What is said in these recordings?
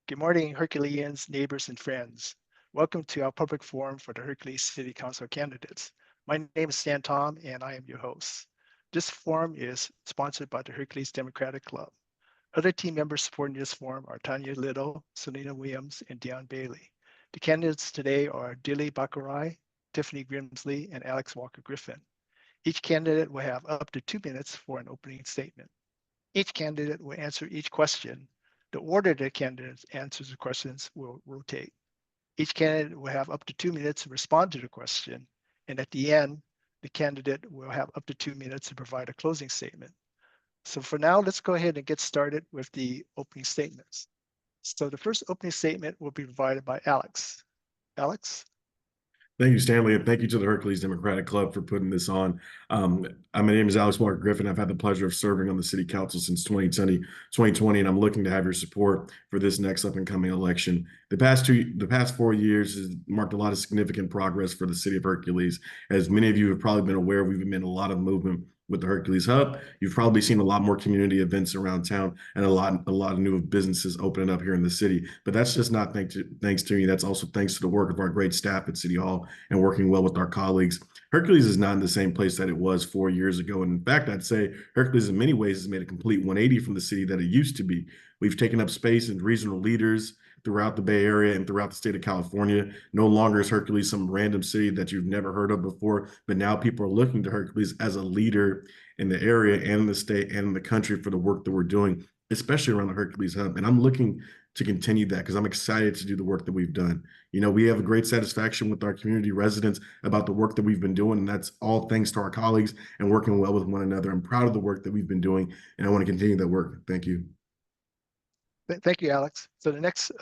Good morning, Herculeans, neighbors, and friends. Welcome to our public forum for the Hercules City Council candidates. My name is Stan Tom, and I am your host. This forum is sponsored by the Hercules Democratic Club. Other team members supporting this forum are Tanya Little, Selena Williams, and Dion Bailey. The candidates today are Dilly Bakarai, Tiffany Grimsley, and Alex Walker Griffin. Each candidate will have up to 2 minutes for an opening statement. Each candidate will answer each question. The order the candidates answers the questions will rotate. Each candidate will have up to 2 minutes to respond to the question. And at the end, the candidate will have up to 2 minutes to provide a closing statement. So for now, let's go ahead and get started with the opening statements. So the first opening statement will be provided by Alex. Alex? Thank you, Stanley, and thank you to the Hercules Democratic Club for putting this on. My name is Alex Walker Griffin. I've had the pleasure of serving on the City Council since 2020, and I'm looking to have your support for this next up-and-coming election. The past 4 years has marked a lot of significant progress for the City of Hercules. As many of you have probably been aware, we've made a lot of movement with the Hercules Hub. You've probably seen a lot more community events around town and a lot of new businesses opening up here in the city. But that's just not thanks to me. That's also thanks to the work of our great staff at City Hall and working well with our colleagues. Hercules is not in the same place that it was 4 years ago. And in fact, I'd say Hercules in many ways has made a complete 180 from the city that it used to be. We've taken up space in regional leaders throughout the Bay Area and throughout the state of California. No longer is Hercules some random city that you've never heard of before, but now people are looking to Hercules as a leader in the area and in the state and in the country for the work that we're doing, especially around the Hercules Hub. And I'm looking to continue that because I'm excited to do the work that we've done. You know, we have a great satisfaction with our community residents about the work that we've been doing, and that's all thanks to our colleagues and working well with one another. I'm proud of the work that we've been doing, and I want to continue that work. Thank you. Thank you, Alex. So the next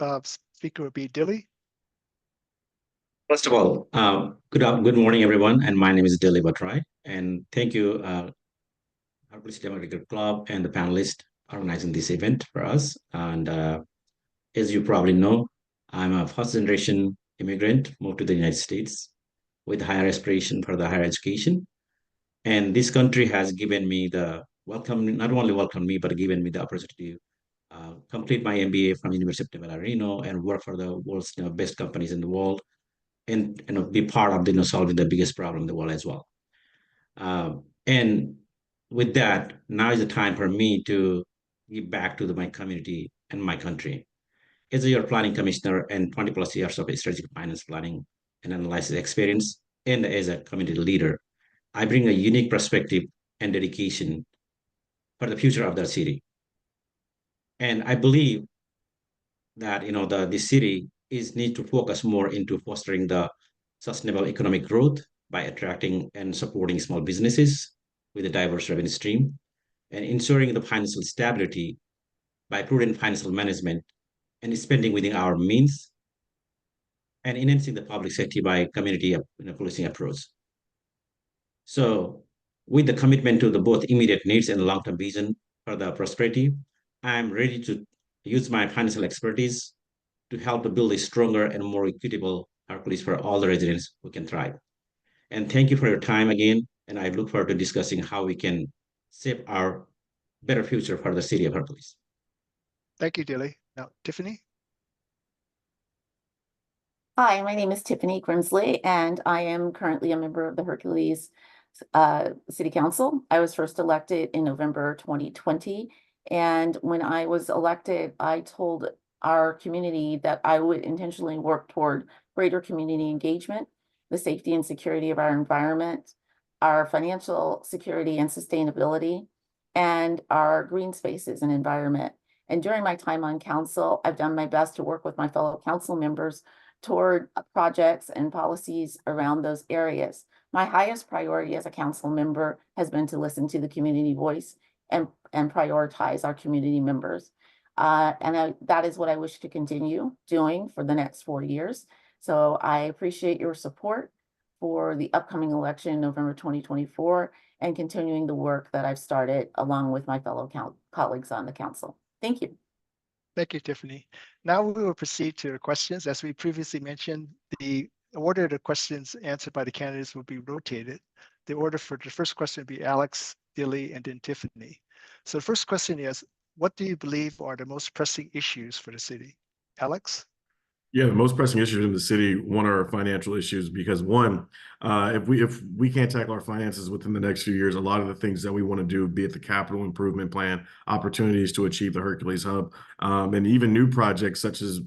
speaker will be Dilly. First of all, good morning, everyone, and my name is Dilly Batrai, and thank you, Hercules Democratic Club and the panelists organizing this event for us. And as you probably know, I'm a first-generation immigrant, moved to the United States with higher aspiration for the higher education, and this country has given me the welcome, not only welcomed me, but given me the opportunity to complete my MBA from University of Nevada, Reno, and work for the world's best companies in the world and be part of solving the biggest problem in the world as well. And with that, now is the time for me to give back to my community and my country. As a year planning commissioner and 20 plus years of strategic finance planning and analysis experience, and as a community leader, I bring a unique perspective and dedication for the future of the city. And I believe that the city is need to focus more into fostering the sustainable economic growth by attracting and supporting small businesses with a diverse revenue stream and ensuring the financial stability by prudent financial management and spending within our means and enhancing the public safety by community policing approach. So with the commitment to the both immediate needs and long-term vision for the prosperity, I'm ready to use my financial expertise to help to build a stronger and more equitable Hercules for all the residents who can thrive. And thank you for your time again. And I look forward to discussing how we can shape our better future for the city of Hercules. Thank you, Dilly. Now, Tiffany. Hi, my name is Tiffany Grimsley, and I am currently a member of the Hercules City Council. I was first elected in November 2020. And when I was elected, I told our community that I would intentionally work toward greater community engagement, the safety and security of our environment, our financial security and sustainability, and our green spaces and environment. And during my time on council, I've done my best to work with my fellow council members toward projects and policies around those areas. My highest priority as a council member has been to listen to the community voice and prioritize our community members. That is what I wish to continue doing for the next 4 years. So I appreciate your support for the upcoming election in November 2024 and continuing the work that I've started along with my fellow colleagues on the council. Thank you. Thank you, Tiffany. Now we will proceed to the questions. As we previously mentioned, the order of the questions answered by the candidates will be rotated. The order for the first question will be Alex, Dilly, and then Tiffany. So the first question is, what do you believe are the most pressing issues for the city? Alex? Yeah, the most pressing issues in the city, one are financial issues, because one, if we can't tackle our finances within the next few years, a lot of the things that we want to do, be it the capital improvement plan, opportunities to achieve the Hercules Hub, and even new projects such as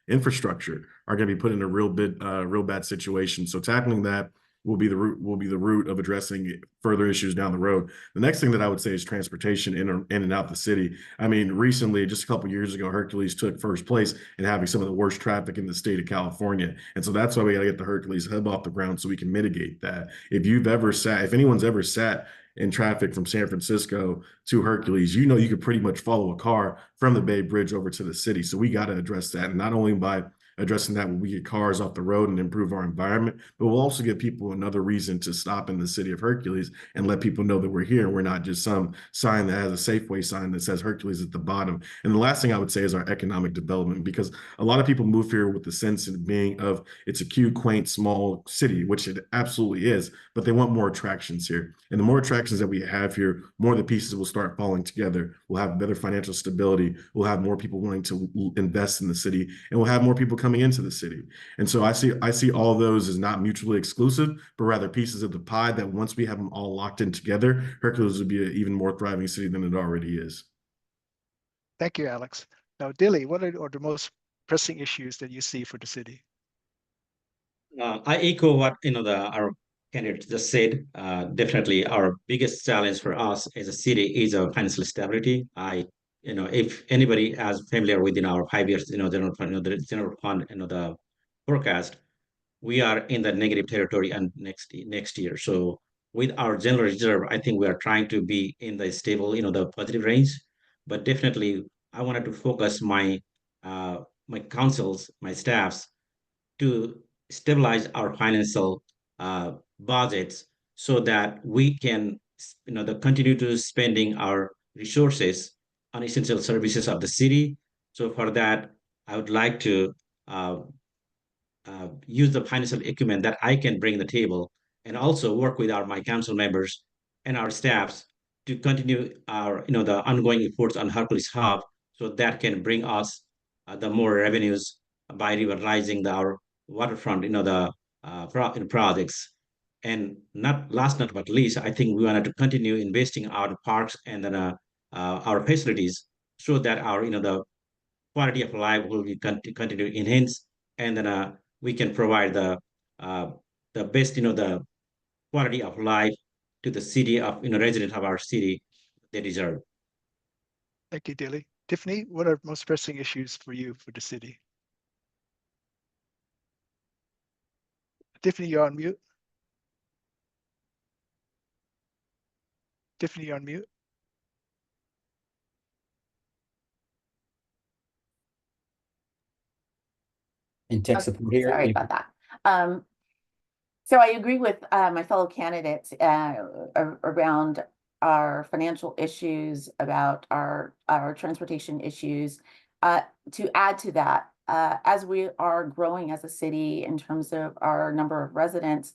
infrastructure, are going to be put in a real bad situation. So tackling that will be the root of addressing further issues down the road. The next thing that I would say is transportation in and out the city. I mean, recently, just a couple of years ago, Hercules took first place in having some of the worst traffic in the state of California. And so that's why we got to get the Hercules Hub off the ground so we can mitigate that. If anyone's ever sat in traffic from San Francisco to Hercules, you know, you could pretty much follow a car from the Bay Bridge over to the city. So we got to address that. And not only by addressing that, we get cars off the road and improve our environment, but we'll also give people another reason to stop in the city of Hercules and let people know that we're here. We're not just some sign that has a Safeway sign that says Hercules at the bottom. And the last thing I would say is our economic development, because a lot of people move here with the sense of being of it's a cute, quaint, small city, which it absolutely is, but they want more attractions here. And the more attractions that we have here, more the pieces will start falling together. We'll have better financial stability. We'll have more people wanting to invest in the city, and we'll have more people coming into the city. And so I see all those as not mutually exclusive, but rather pieces of the pie that once we have them all locked in together, Hercules would be an even more thriving city than it already is. Thank you, Alex. Now, Dilly, what are the most pressing issues that you see for the city? I echo what our candidate just said. Definitely, our biggest challenge for us as a city is our financial stability. If anybody is familiar with our 5 years, general fund, the general fund, the forecast, we are in the negative territory and next year. So with our general reserve, I think we are trying to be in the stable, the positive range. But definitely, I wanted to focus my councils, my staffs, to stabilize our financial budgets so that we can continue to spending our resources on essential services of the city. So for that, I would like to use the financial equipment that I can bring to the table, and also work with my council members and our staffs to continue our the ongoing efforts on Hercules Hub, so that can bring us the more revenues by revitalizing our waterfront, projects. And not last not but least, I think we wanted to continue investing our parks and then our facilities, so that our the quality of life will be continue to enhance, and then we can provide the best the quality of life to the city of residents of our city they deserve. Thank you, Dilly. Tiffany, what are most pressing issues for you for the city? Tiffany, you're on mute. Tiffany, you're on mute. And tech support here. Sorry about that. So I agree with my fellow candidates around our financial issues, about our transportation issues. To add to that, as we are growing as a city in terms of our number of residents,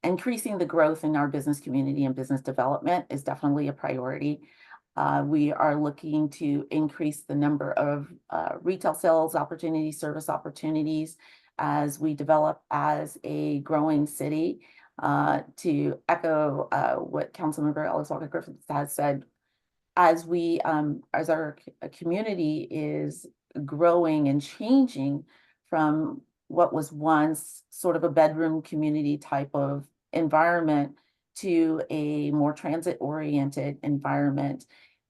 increasing the growth in our business community and business development is definitely a priority. We are looking to increase the number of retail sales opportunities, service opportunities, as we develop as a growing city. To echo what Councilmember Alex Walker-Griffin has said, as our community is growing and changing from what was once sort of a bedroom community type of environment to a more transit-oriented environment,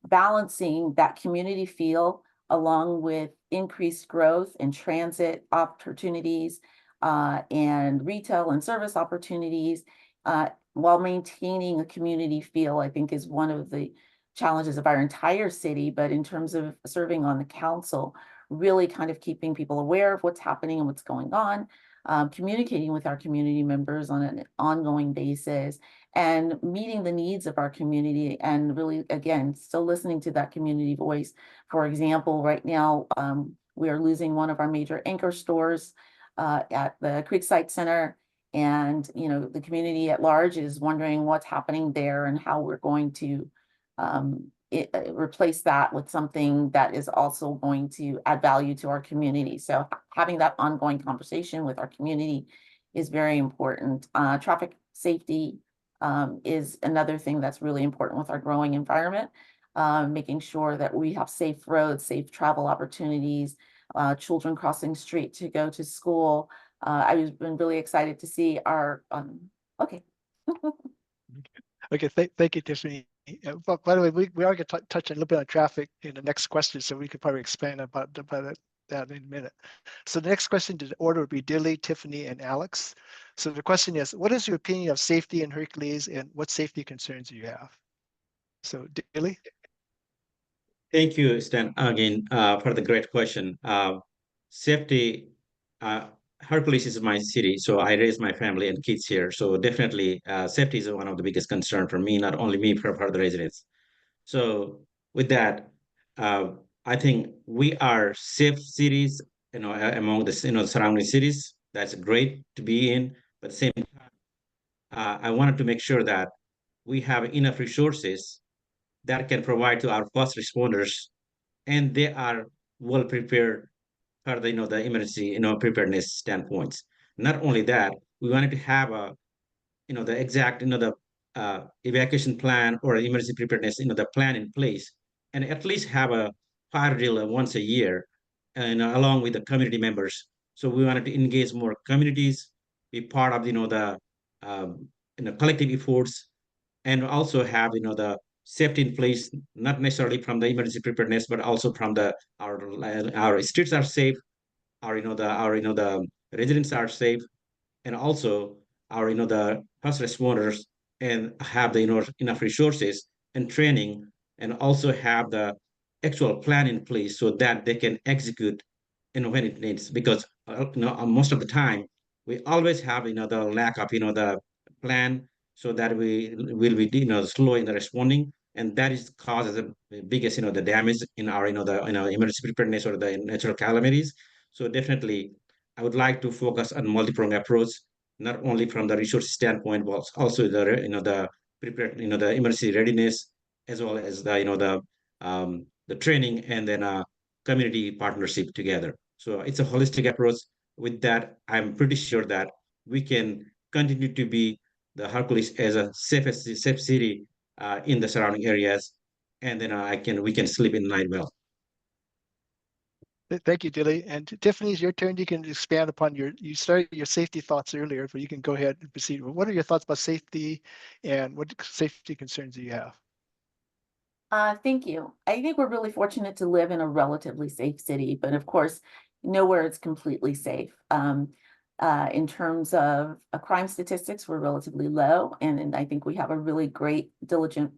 balancing that community feel along with increased growth and transit opportunities and retail and service opportunities, while maintaining a community feel, I think is one of the challenges of our entire city. But in terms of serving on the council, really kind of keeping people aware of what's happening and what's going on, communicating with our community members on an ongoing basis, and meeting the needs of our community, and really, again, still listening to that community voice. For example, right now, we are losing one of our major anchor stores at the Creekside Center, and the community at large is wondering what's happening there and how we're going to replace that with something that is also going to add value to our community. So having that ongoing conversation with our community is very important. Traffic safety is another thing that's really important with our growing environment. Making sure that we have safe roads, safe travel opportunities, children crossing street to go to school. I've been really excited to see our, okay. Okay, thank you, Tiffany. But by the way, we are going to touch a little bit on traffic in the next question, so we could probably expand about that in a minute. So the next question in order would be Dilly, Tiffany, and Alex. So the question is, what is your opinion of safety in Hercules, and what safety concerns do you have? So Dilly? Thank you, Stan, again, for the great question. Safety, Hercules is my city, so I raise my family and kids here. So definitely, safety is one of the biggest concern for me, not only me, for the residents. So with that, I think we are safe cities, among the surrounding cities. That's great to be in, but at the same time, I wanted to make sure that we have enough resources that can provide to our first responders, and they are well prepared for the emergency preparedness standpoints. Not only that, we wanted to have the exact the evacuation plan or emergency preparedness the plan in place, and at least have a fire drill once a year, and along with the community members. So we wanted to engage more communities, be part of the collective efforts, and also have the safety in place, not necessarily from the emergency preparedness, but also from our streets are safe, our the residents are safe, and also our the first responders, and have the enough resources and training, and also have the actual plan in place so that they can execute when it needs. Because most of the time we always have the lack of the plan, so that we will be slow in the responding, and that is causes the biggest the damage in our the emergency preparedness or the natural calamities. So definitely I would like to focus on multi-pronged approach, not only from the resource standpoint, but also the the prepared the emergency readiness, as well as the training, and then community partnership together. So it's a holistic approach. With that, I'm pretty sure that we can continue to be the Hercules as a safe city in the surrounding areas, and then we can sleep in night well. Thank you, Dilly. And Tiffany, it's your turn. You can expand upon you started your safety thoughts earlier, but you can go ahead and proceed. What are your thoughts about safety, and what safety concerns do you have? Thank you. I think we're really fortunate to live in a relatively safe city, but of course, nowhere it's completely safe. In terms of crime statistics, we're relatively low, and I think we have a really great, diligent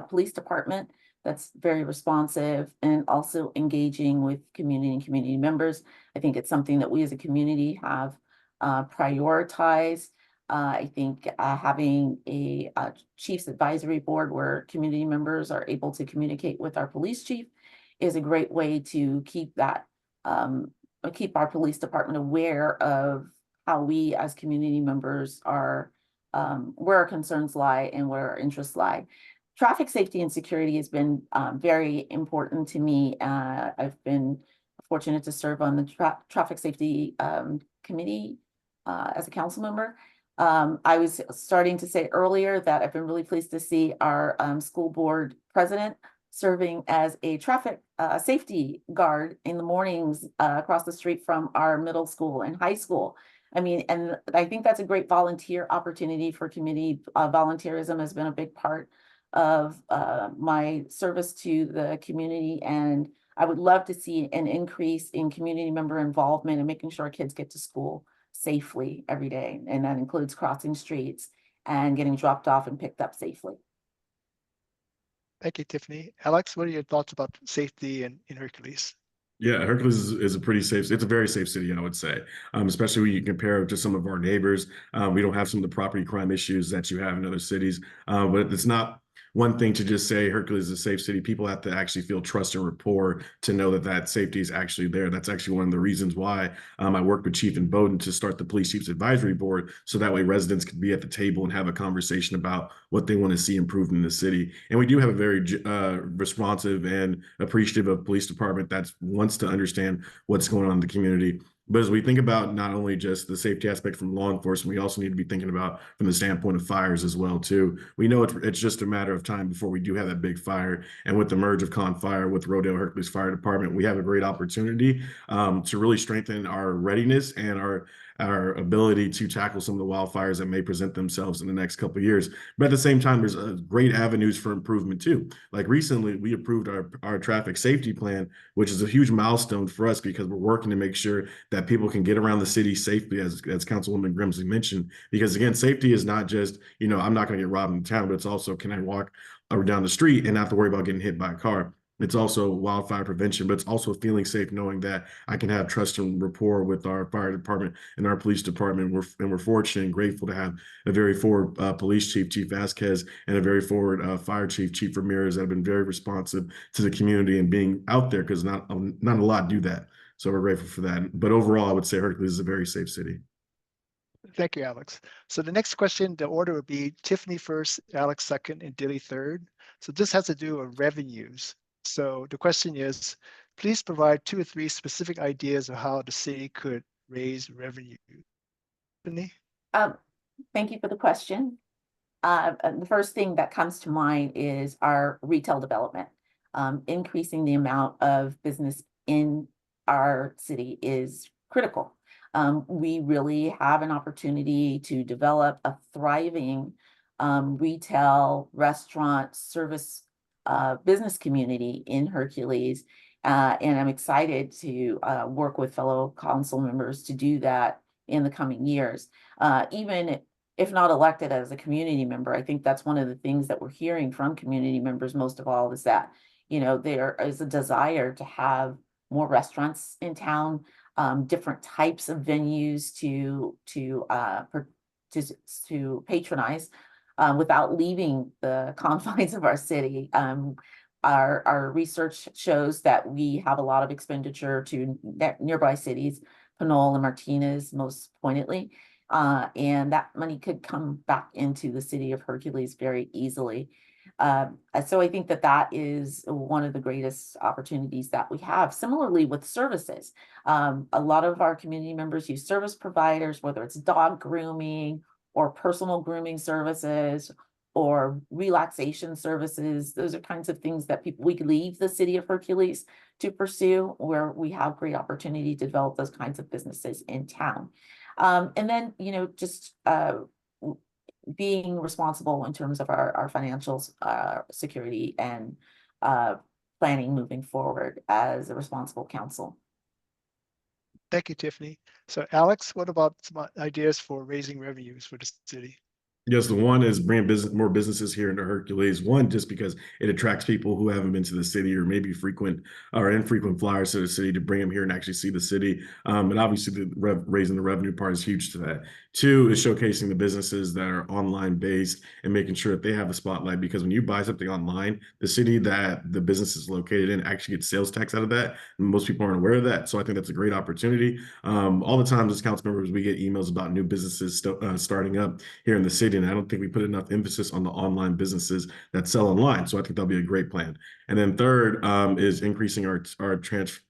police department that's very responsive and also engaging with community and community members. I think it's something that we as a community have prioritized. I think having a chief's advisory board where community members are able to communicate with our police chief is a great way to keep that keep our police department aware of how we as community members are, where our concerns lie and where our interests lie. Traffic safety and security has been very important to me. I've been fortunate to serve on the traffic safety committee as a council member. I was starting to say earlier that I've been really pleased to see our school board president serving as a traffic safety guard in the mornings across the street from our middle school and high school. I mean, and I think that's a great volunteer opportunity for community. Volunteerism has been a big part of my service to the community, and I would love to see an increase in community member involvement and making sure kids get to school safely every day, and that includes crossing streets and getting dropped off and picked up safely. Thank you, Tiffany. Alex, what are your thoughts about safety in Hercules? Yeah, Hercules is a pretty safe. It's a very safe city, I would say, especially when you compare it to some of our neighbors. We don't have some of the property crime issues that you have in other cities, but it's not one thing to just say Hercules is a safe city. People have to actually feel trust and rapport to know that that safety is actually there. That's actually one of the reasons why I worked with Chief and Bowden to start the Police Chiefs Advisory Board, so that way residents could be at the table and have a conversation about what they want to see improved in the city. And we do have a very responsive and appreciative of police department that wants to understand what's going on in the community. But as we think about not only just the safety aspect from law enforcement, we also need to be thinking about from the standpoint of fires as well too. We know it's just a matter of time before we do have that big fire. And with the merge of Con Fire with Rodeo Hercules Fire Department, we have a great opportunity to really strengthen our readiness and our ability to tackle some of the wildfires that may present themselves in the next couple of years. But at the same time, there's great avenues for improvement too. Like recently, we approved our traffic safety plan, which is a huge milestone for us because we're working to make sure that people can get around the city safely, as Councilwoman Grimsley mentioned. Because again, safety is not just, I'm not going to get robbed in town, but it's also, can I walk down the street and not have to worry about getting hit by a car? It's also wildfire prevention, but it's also feeling safe knowing that I can have trust and rapport with our fire department and our police department. We're fortunate and grateful to have a very forward police chief, Chief Vasquez, and a very forward fire chief, Chief Ramirez, that have been very responsive to the community and being out there, because not a lot do that. So we're grateful for that. But overall, I would say Hercules is a very safe city. Thank you, Alex. So the next question, the order would be Tiffany first, Alex second, and Dilly third. So this has to do with revenues. So the question is, please provide 2 or 3 specific ideas of how the city could raise revenue. Tiffany? Thank you for the question. The first thing that comes to mind is our retail development. Increasing the amount of business in our city is critical. We really have an opportunity to develop a thriving retail, restaurant, service business community in Hercules. And I'm excited to work with fellow council members to do that in the coming years. Even if not elected as a community member, I think that's one of the things that we're hearing from community members most of all, is that, there is a desire to have more restaurants in town, different types of venues to patronize without leaving the confines of our city. Our research shows that we have a lot of expenditure to nearby cities, Pinole and Martinez most pointedly, and that money could come back into the city of Hercules very easily. So I think that is one of the greatest opportunities that we have. Similarly with services, a lot of our community members use service providers, whether it's dog grooming or personal grooming services or relaxation services. Those are kinds of things that we could leave the city of Hercules to pursue, where we have great opportunity to develop those kinds of businesses in town. And then, just being responsible in terms of our financial security and planning moving forward as a responsible council. Thank you, Tiffany. So Alex, what about some ideas for raising revenues for the city? Yes, the one is bringing more businesses here into Hercules. One, just because it attracts people who haven't been to the city or maybe frequent or infrequent flyers to the city, to bring them here and actually see the city. And obviously raising the revenue part is huge to that. 2 is showcasing the businesses that are online based and making sure that they have a spotlight, because when you buy something online, the city that the business is located in actually gets sales tax out of that. And most people aren't aware of that. So I think that's a great opportunity. All the time as council members, we get emails about new businesses starting up here in the city. And I don't think we put enough emphasis on the online businesses that sell online. So I think that'll be a great plan. And then third is increasing our transit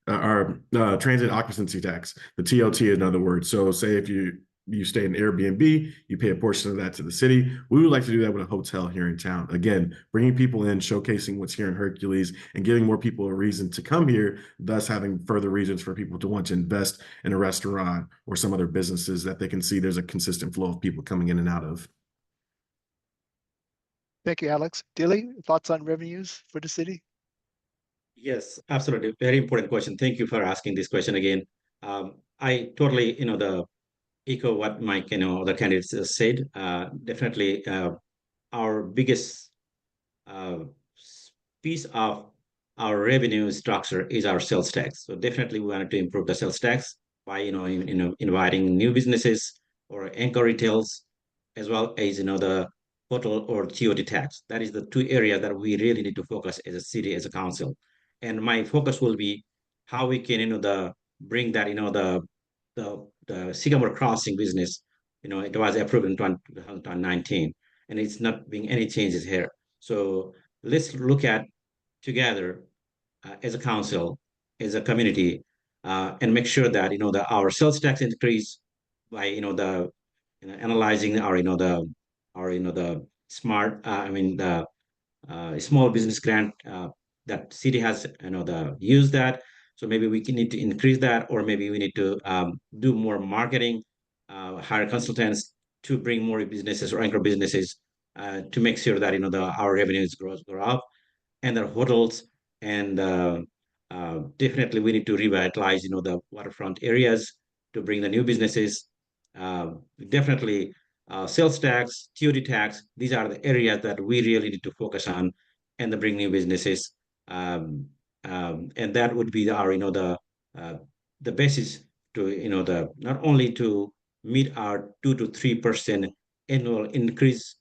occupancy tax, the TOT in other words. So say if you stay in Airbnb, you pay a portion of that to the city. We would like to do that with a hotel here in town. Again, bringing people in, showcasing what's here in Hercules, and giving more people a reason to come here, thus having further reasons for people to want to invest in a restaurant or some other businesses that they can see there's a consistent flow of people coming in and out of. Thank you, Alex. Dilly, thoughts on revenues for the city? Yes, absolutely. Very important question. Thank you for asking this question again. I totally, echo what Mike, the candidates said. Definitely, our biggest piece of our revenue structure is our sales tax. So definitely, we wanted to improve the sales tax by, inviting new businesses or anchor retails, as well as, the hotel or TOD tax. That is the two areas that we really need to focus as a city, as a council. And my focus will be how we can, bring that, the Sycamore Crossing business, it was approved in 2019, and it's not being any changes here. So let's look at together as a council, as a community, and make sure that our sales tax increase by analyzing our the smart the small business grant that city has the use that. So maybe we need to increase that, or maybe we need to do more marketing, hire consultants to bring more businesses or anchor businesses to make sure that our revenues grow up, and the hotels, and definitely we need to revitalize the waterfront areas to bring the new businesses. Definitely sales tax, TOD tax, these are the areas that we really need to focus on, and to bring new businesses. And that would be our the basis to the not only to meet our 2 to 3% annual increase,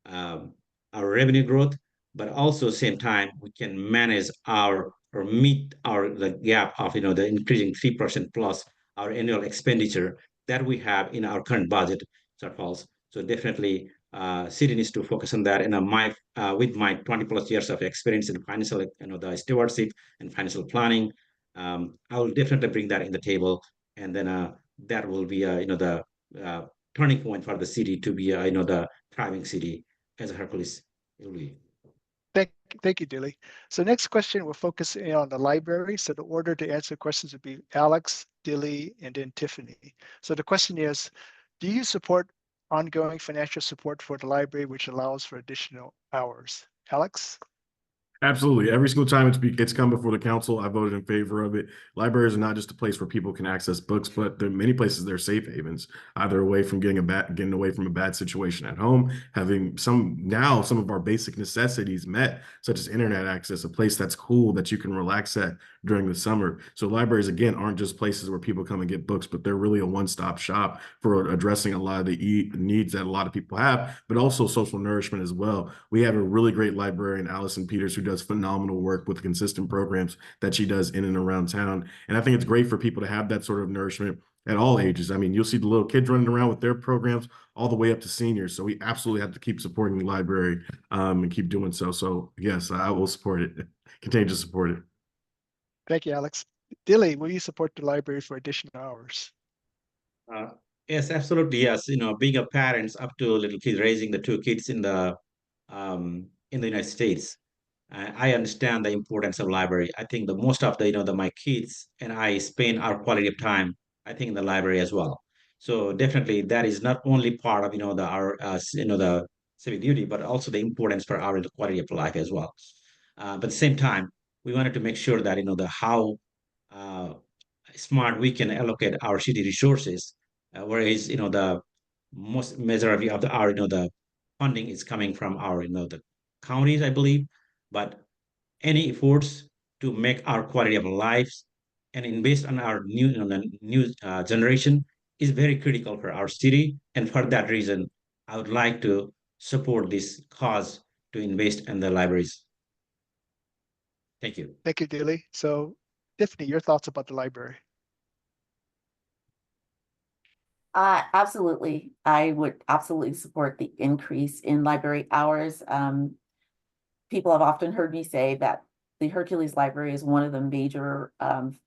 um, our revenue growth, but also same time we can manage our or meet our the gap of the increasing 3% plus our annual expenditure that we have in our current budget shortfalls. So definitely, city needs to focus on that. And my with my 20 plus years of experience in financial, the stewardship and financial planning, I will definitely bring that in the table, and then that will be the turning point for the city to be the thriving city as a Hercules. Thank, thank you, Dilly. So next question, we'll focus in on the library. So the order to answer questions would be Alex, Dilly, and then Tiffany. So the question is, do you support ongoing financial support for the library, which allows for additional hours? Alex? Absolutely. Every single time it's come before the council, I voted in favor of it. Libraries are not just a place where people can access books, but there are many places they're safe havens, either away from getting away from a bad situation at home, having some of our basic necessities met, such as internet access, a place that's cool that you can relax at during the summer. So libraries, again, aren't just places where people come and get books, but they're really a one-stop shop for addressing a lot of the needs that a lot of people have, but also social nourishment as well. We have a really great librarian, Allison Peters, who does phenomenal work with consistent programs that she does in and around town. And I think it's great for people to have that sort of nourishment at all ages. I mean, you'll see the little kids running around with their programs all the way up to seniors. So we absolutely have to keep supporting the library and keep doing so. So yes, I will support it, continue to support it. Thank you, Alex. Dilly, will you support the library for additional hours? Yes, absolutely. Yes, being a parents up to little kids, raising the two kids in the United States, I understand the importance of library. I think the most of my kids and I spend our quality of time, I think, in the library as well. So definitely that is not only part of the civic duty, but also the importance for our quality of life as well. But at the same time, we wanted to make sure that the how uh, smart we can allocate our city resources, whereas the most majority of our the funding is coming from our the counties, I believe, but any efforts to make our quality of lives and invest on our new generation is very critical for our city. And for that reason, I would like to support this cause to invest in the libraries. Thank you. Thank you, Dilly. So Tiffany, your thoughts about the library? Absolutely. I would absolutely support the increase in library hours. People have often heard me say that the Hercules Library is one of the major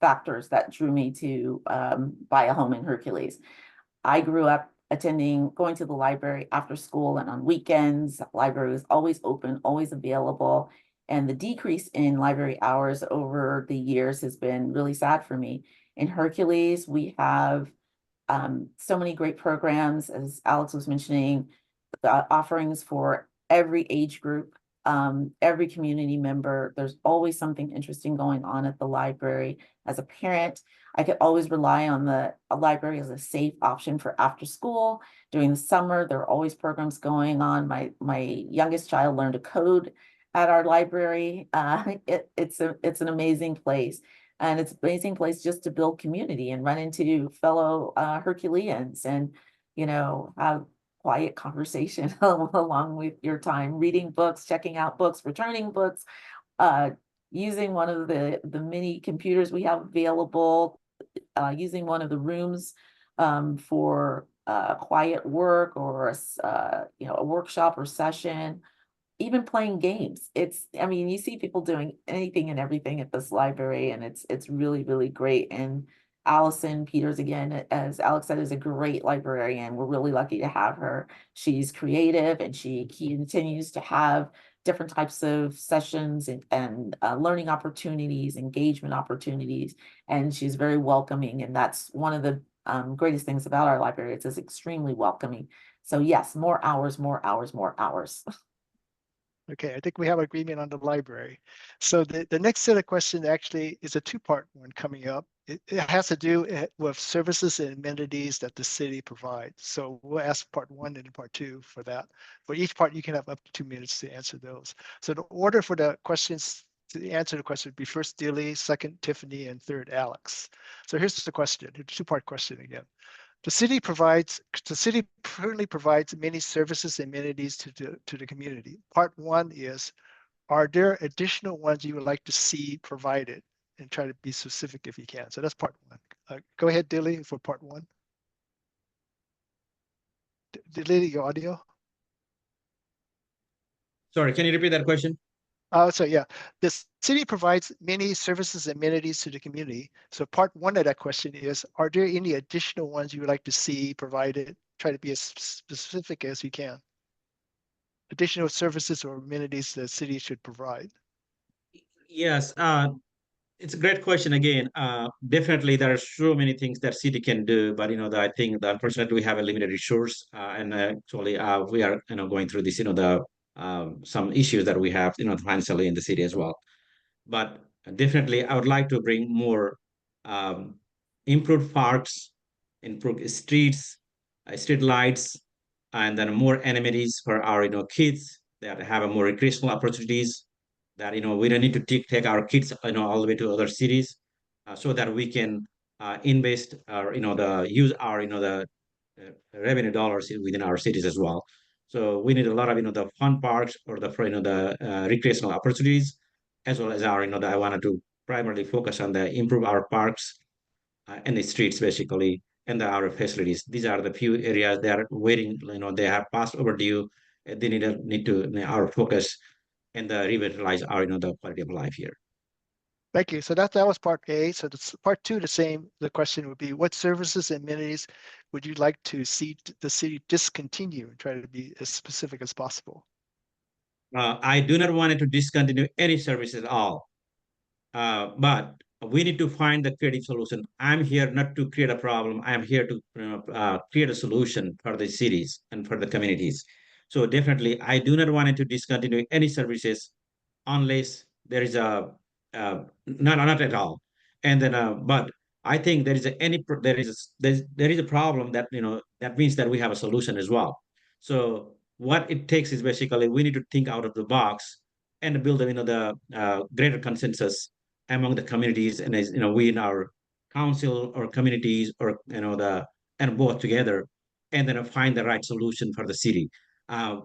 factors that drew me to buy a home in Hercules. I grew up going to the library after school and on weekends. The library was always open, always available. And the decrease in library hours over the years has been really sad for me. In Hercules, we have so many great programs, as Alex was mentioning, the offerings for every age group, every community member. There's always something interesting going on at the library. As a parent, I could always rely on the library as a safe option for after school. During the summer, there are always programs going on. My youngest child learned to code at our library. It's an amazing place. And it's an amazing place just to build community and run into fellow Herculeans and, have quiet conversation along with your time, reading books, checking out books, returning books, using one of the mini computers we have available, using one of the rooms for quiet work or a workshop or session, even playing games. I mean, you see people doing anything and everything at this library, and it's really, really great. And Allison Peters, again, as Alex said, is a great librarian. We're really lucky to have her. She's creative, and she continues to have different types of sessions and learning opportunities, engagement opportunities, and she's very welcoming. And that's one of the greatest things about our library. It's extremely welcoming. So yes, more hours, more hours, more hours. Okay, I think we have agreement on the library. So the next set of questions actually is a two-part one coming up. It has to do with services and amenities that the city provides. So we'll ask part one and part two for that. For each part, you can have up to 2 minutes to answer those. So the order for the questions to answer the question would be first Dilly, second Tiffany, and third Alex. So here's the question, a two-part question again. The city currently provides many services and amenities to the community. Part one is, are there additional ones you would like to see provided? And try to be specific if you can. So that's part one. Go ahead, Dilly, for part one. Dilly, your audio. Sorry, can you repeat that question? So yeah, the city provides many services and amenities to the community. So part one of that question is, are there any additional ones you would like to see provided? Try to be as specific as you can. Additional services or amenities the city should provide. Yes, it's a great question again. Definitely, there are so many things that city can do, but I think that unfortunately we have a limited resource, and actually we are going through this, the some issues that we have, financially in the city as well. But definitely, I would like to bring more um, improved parks, improved streets, street lights, and then more amenities for our kids that have a more recreational opportunities. That we don't need to take our kids all the way to other cities, so that we can invest or the use our the revenue dollars within our cities as well. So we need a lot of the fun parks or the for the recreational opportunities, as well as our I wanted to primarily focus on the improve our parks and the streets basically, and our facilities. These are the few areas they are waiting. They have passed overdue. They need to our focus and revitalize our the quality of life here. Thank you. So that was part A. So that's part two, the same. The question would be, what services and amenities would you like to see the city discontinue? And try to be as specific as possible. I do not want it to discontinue any service at all. But we need to find the creative solution. I'm here not to create a problem. I'm here to create a solution for the cities and for the communities. So definitely, I do not want it to discontinue any services unless there is a not at all. And then, but I think there is there is a problem that that means that we have a solution as well. So what it takes is basically we need to think out of the box and build the greater consensus among the communities, and as we in our council or communities or the and both together, and then find the right solution for the city.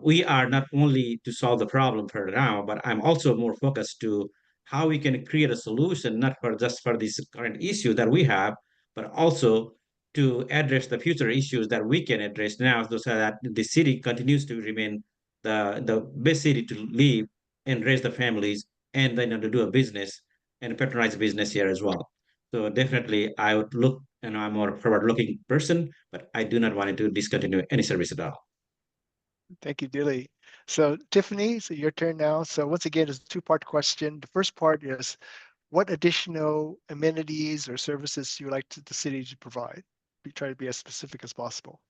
We are not only to solve the problem for now, but I'm also more focused to how we can create a solution, not for just for this current issue that we have, but also to address the future issues that we can address now, so that the city continues to remain the best city to live and raise the families, and then to do a business and patronize business here as well. So definitely, I would look, I'm more forward-looking person, but I do not want it to discontinue any service at all. Thank you, Dilly. So Tiffany, so your turn now. So once again, it's a two-part question. The first part is, what additional amenities or services you would like the city to provide? We try to be as specific as possible.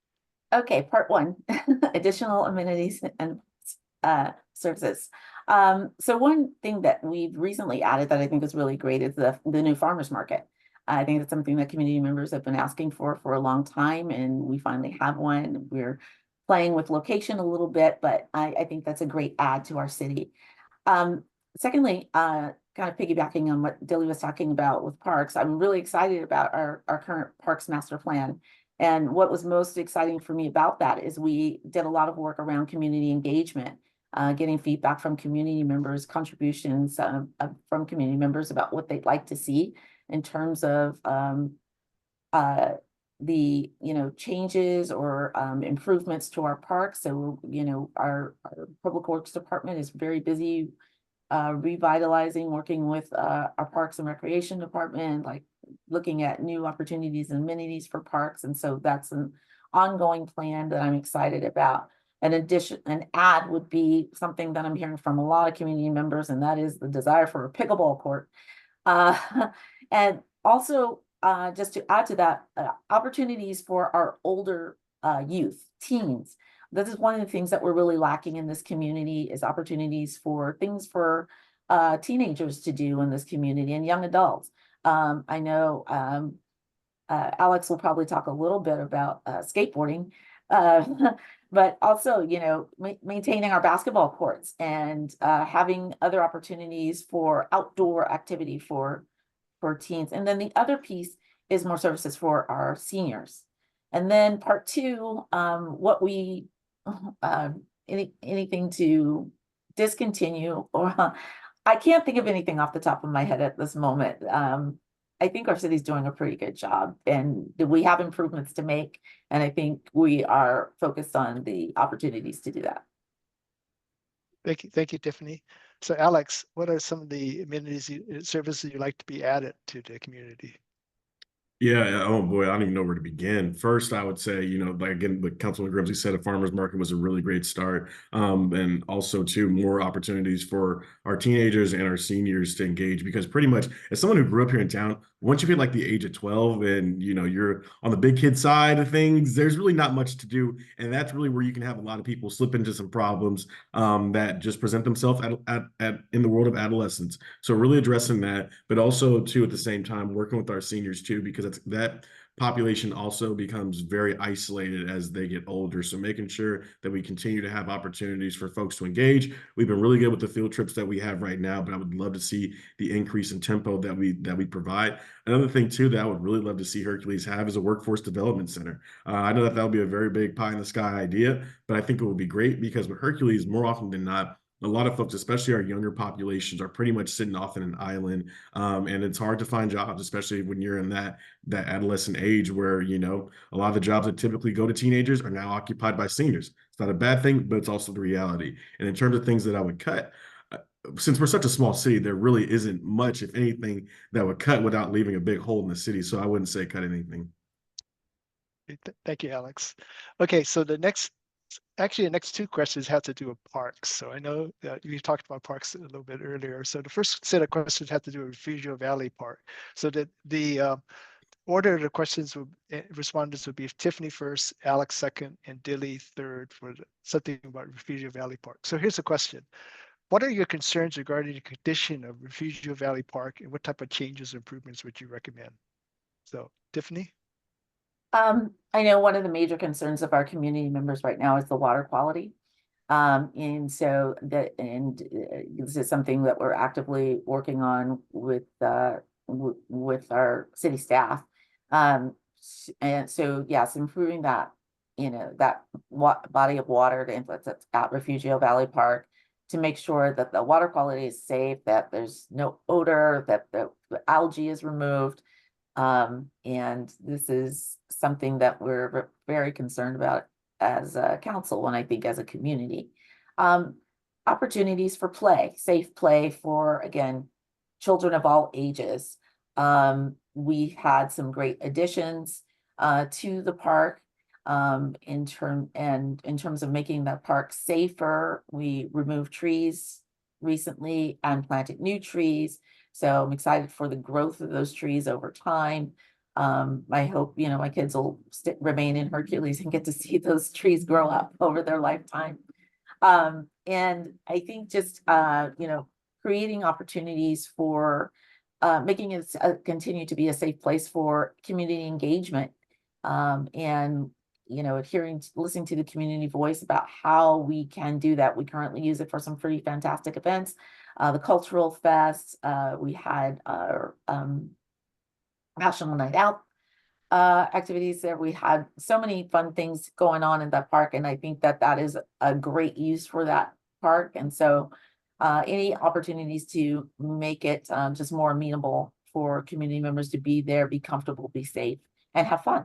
Okay, part one, additional amenities and services. So one thing that we've recently added that I think is really great is the new farmers market. I think it's something that community members have been asking for a long time, and we finally have one. We're playing with location a little bit, but I think that's a great add to our city. Secondly, kind of piggybacking on what Dilly was talking about with parks, I'm really excited about our current parks master plan. And what was most exciting for me about that is we did a lot of work around community engagement, getting feedback from community members, contributions from community members about what they'd like to see in terms of the changes or improvements to our parks. So our public works department is very busy revitalizing, working with our parks and recreation department, like looking at new opportunities and amenities for parks. And so that's an ongoing plan that I'm excited about. An add would be something that I'm hearing from a lot of community members, and that is the desire for a pickleball court. And also, just to add to that, opportunities for our older youth, teens. This is one of the things that we're really lacking in this community is opportunities for things for teenagers to do in this community and young adults. I know Alex will probably talk a little bit about skateboarding, but also, maintaining our basketball courts and having other opportunities for outdoor activity for teens. And then the other piece is more services for our seniors. And then part two, what we anything to discontinue, or I can't think of anything off the top of my head at this moment. I think our city's doing a pretty good job, and we have improvements to make, and I think we are focused on the opportunities to do that. Thank you, Tiffany. So Alex, what are some of the amenities, services you'd like to be added to the community? Yeah, oh boy, I don't even know where to begin. First, I would say, like again, what Councilman Grimsley said, a farmer's market was a really great start. And also too, more opportunities for our teenagers and our seniors to engage, because pretty much as someone who grew up here in town, once you hit like the age of 12 and you're on the big kid side of things, there's really not much to do. And that's really where you can have a lot of people slip into some problems that just present themselves in the world of adolescence. So really addressing that, but also too, at the same time, working with our seniors too, because that population also becomes very isolated as they get older. So making sure that we continue to have opportunities for folks to engage. We've been really good with the field trips that we have right now, but I would love to see the increase in tempo that we provide. Another thing too that I would really love to see Hercules have is a workforce development center. I know that would be a very big pie in the sky idea, but I think it would be great because with Hercules, more often than not, a lot of folks, especially our younger populations, are pretty much sitting off in an island, and it's hard to find jobs, especially when you're in that adolescent age where a lot of the jobs that typically go to teenagers are now occupied by seniors. It's not a bad thing, but it's also the reality. And in terms of things that I would cut, since we're such a small city, there really isn't much, if anything, that would cut without leaving a big hole in the city. So I wouldn't say cut anything. Thank you, Alex. Okay, so the next two questions have to do with parks. So I know that we talked about parks a little bit earlier. So the first set of questions have to do with Refugio Valley Park. So the order of the questions respondents would be Tiffany first, Alex second, and Dilly third for something about Refugio Valley Park. So here's the question. What are your concerns regarding the condition of Refugio Valley Park, and what type of changes or improvements would you recommend? So Tiffany? I know one of the major concerns of our community members right now is the water quality. And so this is something that we're actively working on with our city staff. And so, yes, improving that, that body of water to influence at Refugio Valley Park, to make sure that the water quality is safe, that there's no odor, that the algae is removed. And this is something that we're very concerned about as a council, and I think as a community. Opportunities for play, safe play for, again, children of all ages. We've had some great additions to the park in terms of making the park safer. We removed trees recently and planted new trees. So I'm excited for the growth of those trees over time. I hope, my kids will remain in Hercules and get to see those trees grow up over their lifetime. And I think just, creating opportunities for making it continue to be a safe place for community engagement, and listening to the community voice about how we can do that. We currently use it for some pretty fantastic events. The Cultural Fest, we had our National Night Out activities there. We had so many fun things going on in that park, and I think that that is a great use for that park. And so any opportunities to make it just more amenable for community members to be there, be comfortable, be safe, and have fun.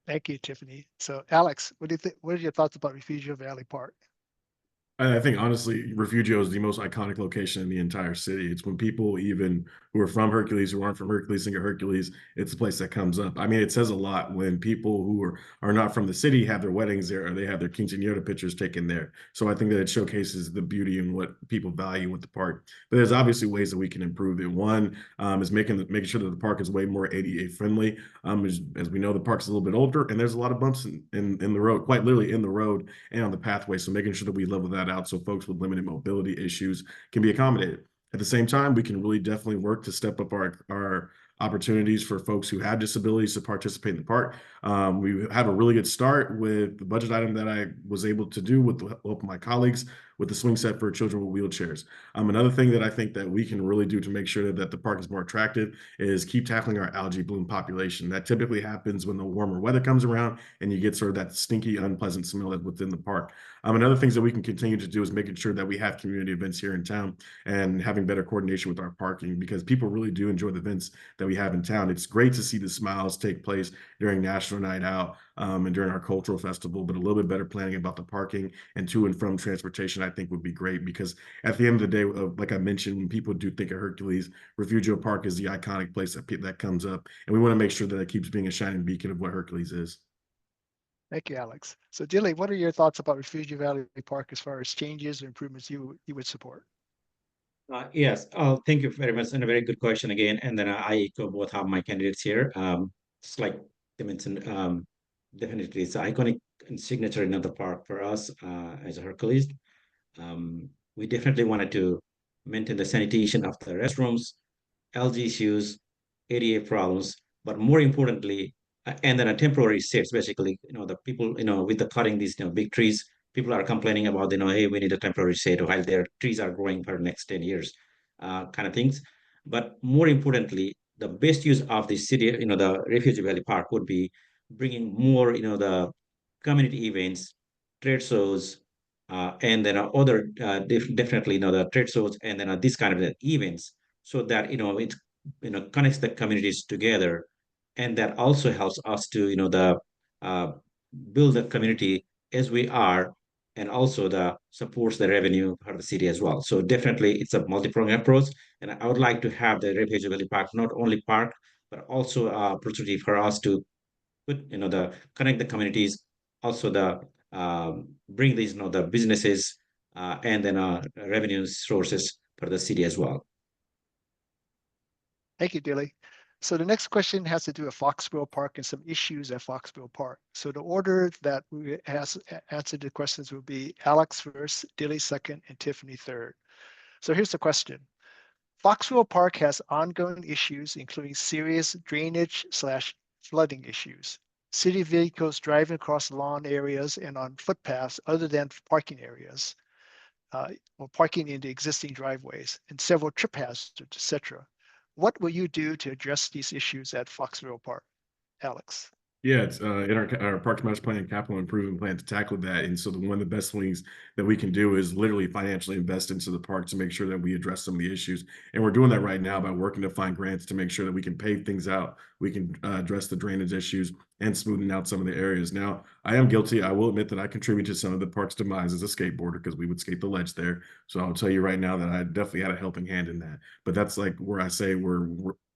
Thank you, Tiffany. So Alex, what do you think? What are your thoughts about Refugio Valley Park? I think honestly, Refugio is the most iconic location in the entire city. It's when people even who are from Hercules, who aren't from Hercules, think of Hercules, it's the place that comes up. I mean, it says a lot when people who are not from the city have their weddings there, or they have their quinceañera pictures taken there. So I think that it showcases the beauty and what people value with the park. But there's obviously ways that we can improve it. One is making sure that the park is way more ADA friendly. As we know, the park's a little bit older, and there's a lot of bumps in the road, quite literally in the road and on the pathway. So making sure that we level that out so folks with limited mobility issues can be accommodated. At the same time, we can really definitely work to step up our opportunities for folks who have disabilities to participate in the park. We have a really good start with the budget item that I was able to do with the help of my colleagues with the swing set for children with wheelchairs. Another thing that I think that we can really do to make sure that the park is more attractive is keep tackling our algae bloom population. That typically happens when the warmer weather comes around and you get sort of that stinky, unpleasant smell that's within the park. Another things that we can continue to do is making sure that we have community events here in town and having better coordination with our parking, because people really do enjoy the events that we have in town. It's great to see the smiles take place during National Night Out and during our cultural festival, but a little bit better planning about the parking and to and from transportation, I think would be great, because at the end of the day, like I mentioned, when people do think of Hercules, Refugio Park is the iconic place that comes up, and we want to make sure that it keeps being a shining beacon of what Hercules is. Thank you, Alex. So Dilly, what are your thoughts about Refugio Valley Park as far as changes or improvements you would support? Yes, thank you very much, and a very good question again. And then I echo both of my candidates here. It's like they mentioned, definitely it's an iconic and signature in the park for us as a Hercules. We definitely wanted to maintain the sanitation of the restrooms, LG issues, ADA problems, but more importantly, and then a temporary sets, basically, the people, with the cutting these, big trees, people are complaining about, hey, we need a temporary shade while their trees are growing for the next 10 years, kind of things. But more importantly, the best use of the city, the Refugio Valley Park would be bringing more, the community events, trade shows, and then other definitely, the trade shows, and then this kind of events, so that, it, connects the communities together, and that also helps us to, uh, build the community as we are, and also the supports the revenue for the city as well. So definitely it's a multi-pronged approach, and I would like to have the Refugio Valley Park not only park, but also opportunity for us to put, the connect the communities, also the bring these, the businesses, and then revenue sources for the city as well. Thank you, Dilly. So the next question has to do with Foxboro Park and some issues at Foxboro Park. So the order that we has answered the questions will be Alex first, Dilly second, and Tiffany third. So here's the question. Foxboro Park has ongoing issues, including serious drainage/flooding issues, city vehicles driving across lawn areas and on footpaths other than parking areas, or parking in the existing driveways, and several trip hazards, etc. What will you do to address these issues at Foxboro Park, Alex? Yeah, it's in our Parks Master Plan and Capital Improvement Plan to tackle that. And so one of the best things that we can do is literally financially invest into the park to make sure that we address some of the issues. And we're doing that right now by working to find grants to make sure that we can pave things out. We can address the drainage issues and smoothing out some of the areas. Now, I am guilty. I will admit that I contribute to some of the park's demise as a skateboarder, because we would skate the ledge there. So I'll tell you right now that I definitely had a helping hand in that. But that's like where I say we're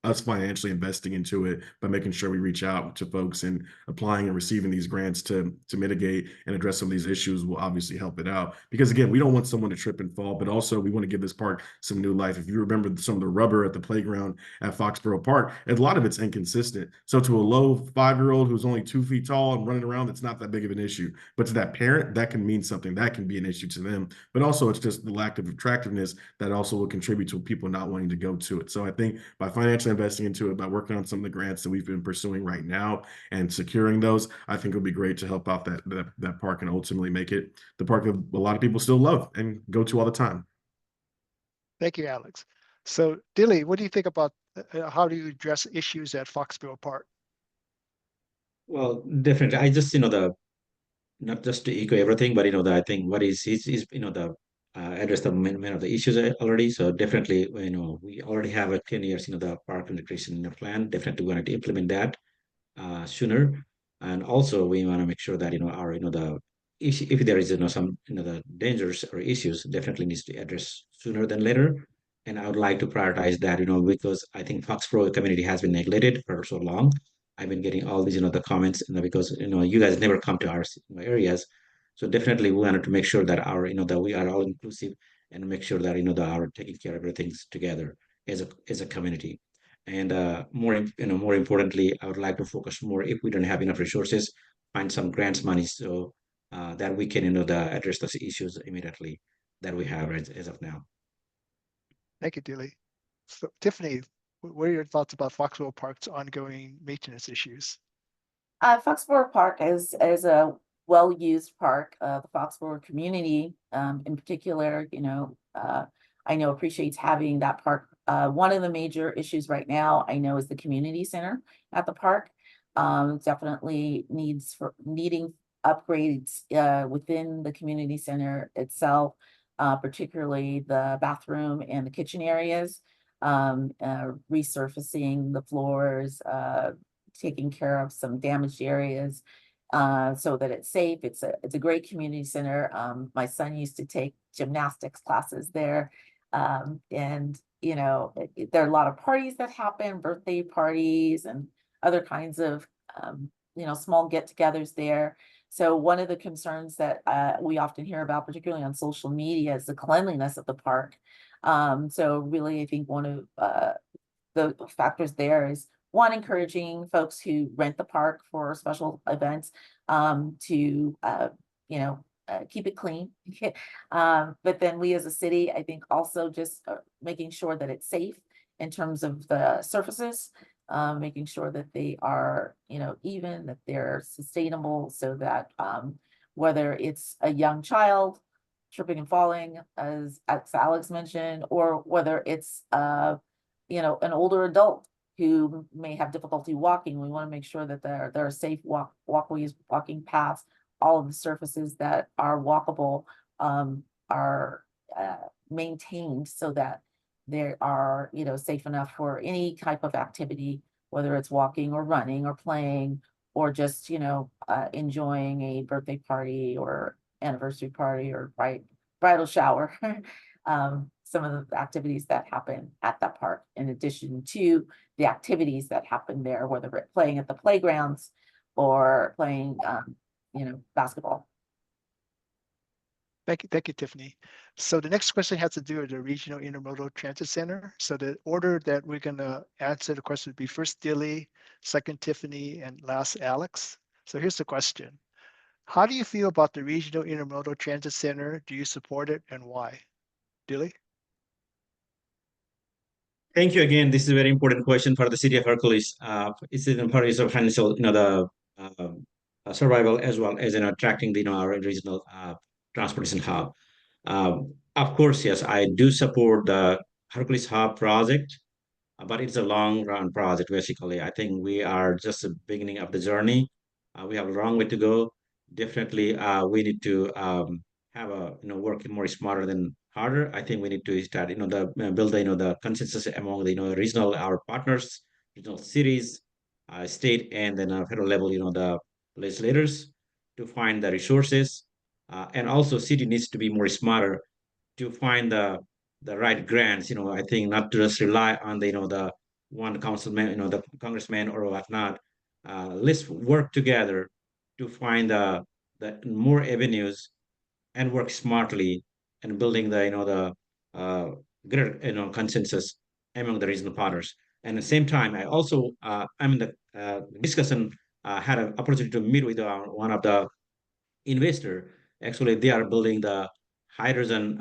us financially investing into it by making sure we reach out to folks and applying and receiving these grants to mitigate and address some of these issues will obviously help it out. Because again, we don't want someone to trip and fall, but also we want to give this park some new life. If you remember some of the rubber at the playground at Foxboro Park, a lot of it's inconsistent. So to a low 5-year-old who's only 2 feet tall and running around, that's not that big of an issue. But to that parent, that can mean something. That can be an issue to them. But also it's just the lack of attractiveness that also will contribute to people not wanting to go to it. So I think by financially investing into it, by working on some of the grants that we've been pursuing right now and securing those, I think it'll be great to help out that park and ultimately make it the park that a lot of people still love and go to all the time. Thank you, Alex. So Dilly, what do you think about how do you address issues at Foxboro Park? Well, definitely. I just, the not just to echo everything, but I think what is the address the main of the issues already. So definitely, we already have a 10 years, the park integration plan. Definitely, we want to implement that sooner. And also, we want to make sure that our the issue, if there is some the dangers or issues, definitely needs to address sooner than later. And I would like to prioritize that because I think Foxborough community has been neglected for so long. I've been getting all these the comments because you guys never come to our areas. So definitely we wanted to make sure that our that we are all inclusive and make sure that that our taking care of everything's together as a community. And more importantly, I would like to focus more if we don't have enough resources, find some grants money so that we can address those issues immediately that we have as of now. Thank you, Dilly. So Tiffany, what are your thoughts about Foxboro Park's ongoing maintenance issues? Foxboro Park is a well-used park. The Foxboro community, in particular, I know appreciates having that park. One of the major issues right now, I know, is the community center at the park. Definitely needing upgrades within the community center itself, particularly the bathroom and the kitchen areas, resurfacing the floors, taking care of some damaged areas so that it's safe. It's a great community center. My son used to take gymnastics classes there. And there are a lot of parties that happen, birthday parties and other kinds of small get-togethers there. So one of the concerns that we often hear about, particularly on social media, is the cleanliness of the park. So really, I think one of the factors there is one, encouraging folks who rent the park for special events to keep it clean. But then we as a city, I think also just making sure that it's safe in terms of the surfaces, making sure that they are even, that they're sustainable, so that whether it's a young child tripping and falling, as Alex mentioned, or whether it's an older adult who may have difficulty walking, we want to make sure that there are safe walkways, walking paths, all of the surfaces that are walkable are maintained so that they are safe enough for any type of activity, whether it's walking or running or playing or just enjoying a birthday party or anniversary party or bridal shower. Some of the activities that happen at that park, in addition to the activities that happen there, whether it's playing at the playgrounds or playing, basketball. Thank you, Tiffany. So the next question has to do with the Regional Intermodal Transit Center. So the order that we're going to answer the question would be first Dilly, second Tiffany, and last Alex. So here's the question. How do you feel about the Regional Intermodal Transit Center? Do you support it and why? Dilly? Thank you again. This is a very important question for the city of Hercules. It's an important of financial, the survival as well as in attracting our regional transportation hub. Of course, yes, I do support the Hercules Hub project, but it's a long run project. Basically, I think we are just the beginning of the journey. We have a long way to go. Definitely, we need to have a work more smarter than harder. I think we need to start build the consensus among the regional our partners, regional cities, state, and then federal level. The legislators to find the resources, and also city needs to be more smarter to find the right grants. I think not to just rely on the one councilman, the congressman or whatnot. Let's work together to find the more avenues and work smartly and building the greater consensus among the regional partners. And at the same time, I also I'm in the discussion. Had an opportunity to meet with one of the investor. Actually, they are building the hydrogen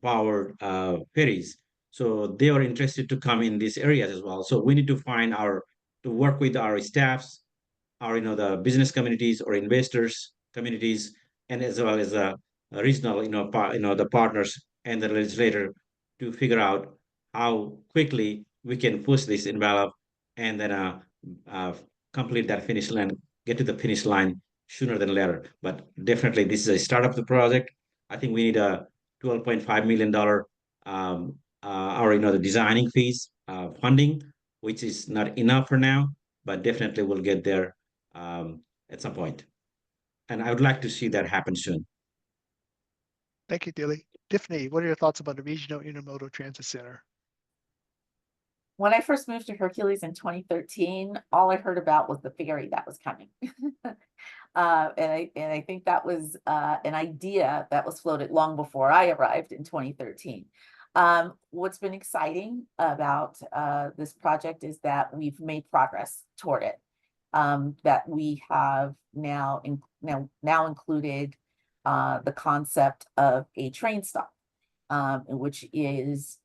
powered ferries. So they are interested to come in these areas as well. So we need to to work with our staffs, our the business communities or investors communities, and as well as the regional the partners and the legislator to figure out how quickly we can push this envelope and then uh, complete that finish line, get to the finish line sooner than later. But definitely, this is a start of the project. I think we need a $12.5 million or the designing fees funding, which is not enough for now, but definitely we'll get there at some point. And I would like to see that happen soon. Thank you, Dilly. Tiffany, what are your thoughts about the Regional Intermodal Transit Center? When I first moved to Hercules in 2013, all I heard about was the ferry that was coming. And I think that was an idea that was floated long before I arrived in 2013. What's been exciting about this project is that we've made progress toward it. That we have now included the concept of a train stop, which is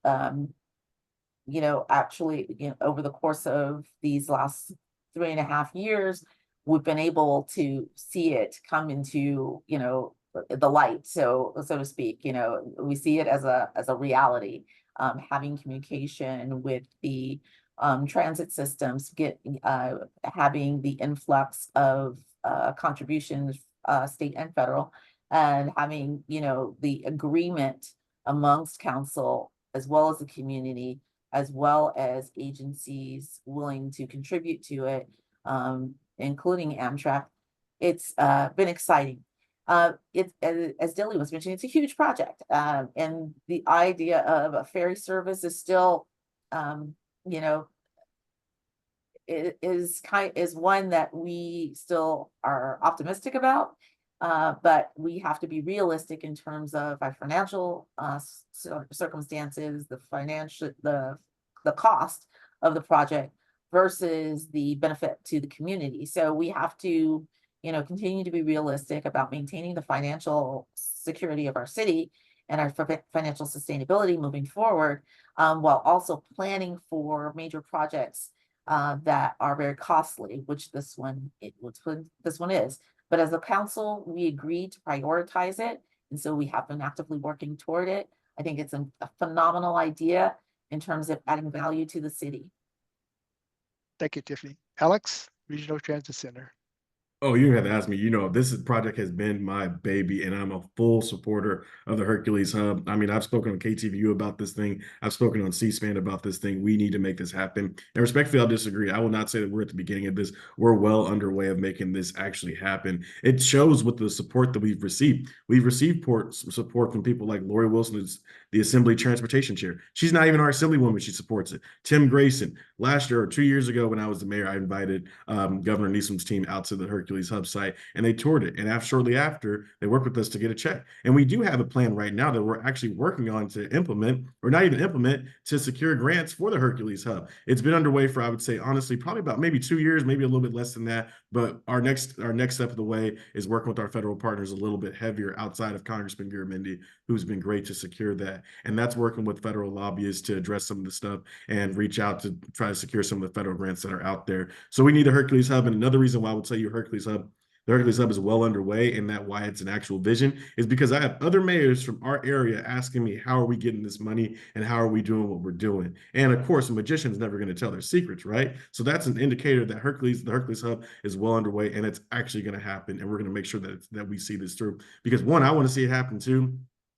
actually, over the course of these last 3.5 years, we've been able to see it come into, the light, so to speak. We see it as a reality, having communication with the transit systems, having the influx of contributions, state and federal, and having, the agreement amongst council as well as the community, as well as agencies willing to contribute to it, including Amtrak. It's been exciting. As Dilly was mentioning, it's a huge project, and the idea of a ferry service is still, is one that we still are optimistic about. But we have to be realistic in terms of our financial circumstances, the cost of the project versus the benefit to the community. So we have to, continue to be realistic about maintaining the financial security of our city and our financial sustainability moving forward, while also planning for major projects that are very costly, which this one is. But as a council, we agreed to prioritize it. And so we have been actively working toward it. I think it's a phenomenal idea in terms of adding value to the city. Thank you, Tiffany. Alex, Regional Transit Center. Oh, you have to ask me. This project has been my baby, and I'm a full supporter of the Hercules Hub. I mean, I've spoken on KTVU about this thing. I've spoken on C-SPAN about this thing. We need to make this happen. And respectfully, I'll disagree. I will not say that we're at the beginning of this. We're well underway of making this actually happen. It shows with the support that we've received. We've received support from people like Lori Wilson, who's the Assembly Transportation Chair. She's not even our Assemblywoman. She supports it. Tim Grayson. Last year or 2 years ago, when I was the mayor, I invited Governor Newsom's team out to the Hercules Hub site, and they toured it. And shortly after, they worked with us to get a check. And we do have a plan right now that we're actually working on to implement, or not even implement, to secure grants for the Hercules Hub. It's been underway for, I would say, honestly, probably about maybe 2 years, maybe a little bit less than that. But our next step of the way is working with our federal partners a little bit heavier outside of Congressman Garamendi, who's been great to secure that. And that's working with federal lobbyists to address some of the stuff and reach out to try to secure some of the federal grants that are out there. So we need the Hercules Hub. And another reason why I would tell you the Hercules Hub is well underway, and that why it's an actual vision is because I have other mayors from our area asking me, how are we getting this money and how are we doing what we're doing? And of course, a magician's never going to tell their secrets, right? So that's an indicator that the Hercules Hub is well underway, and it's actually going to happen. And we're going to make sure that we see this through, because one, I want to see it happen too.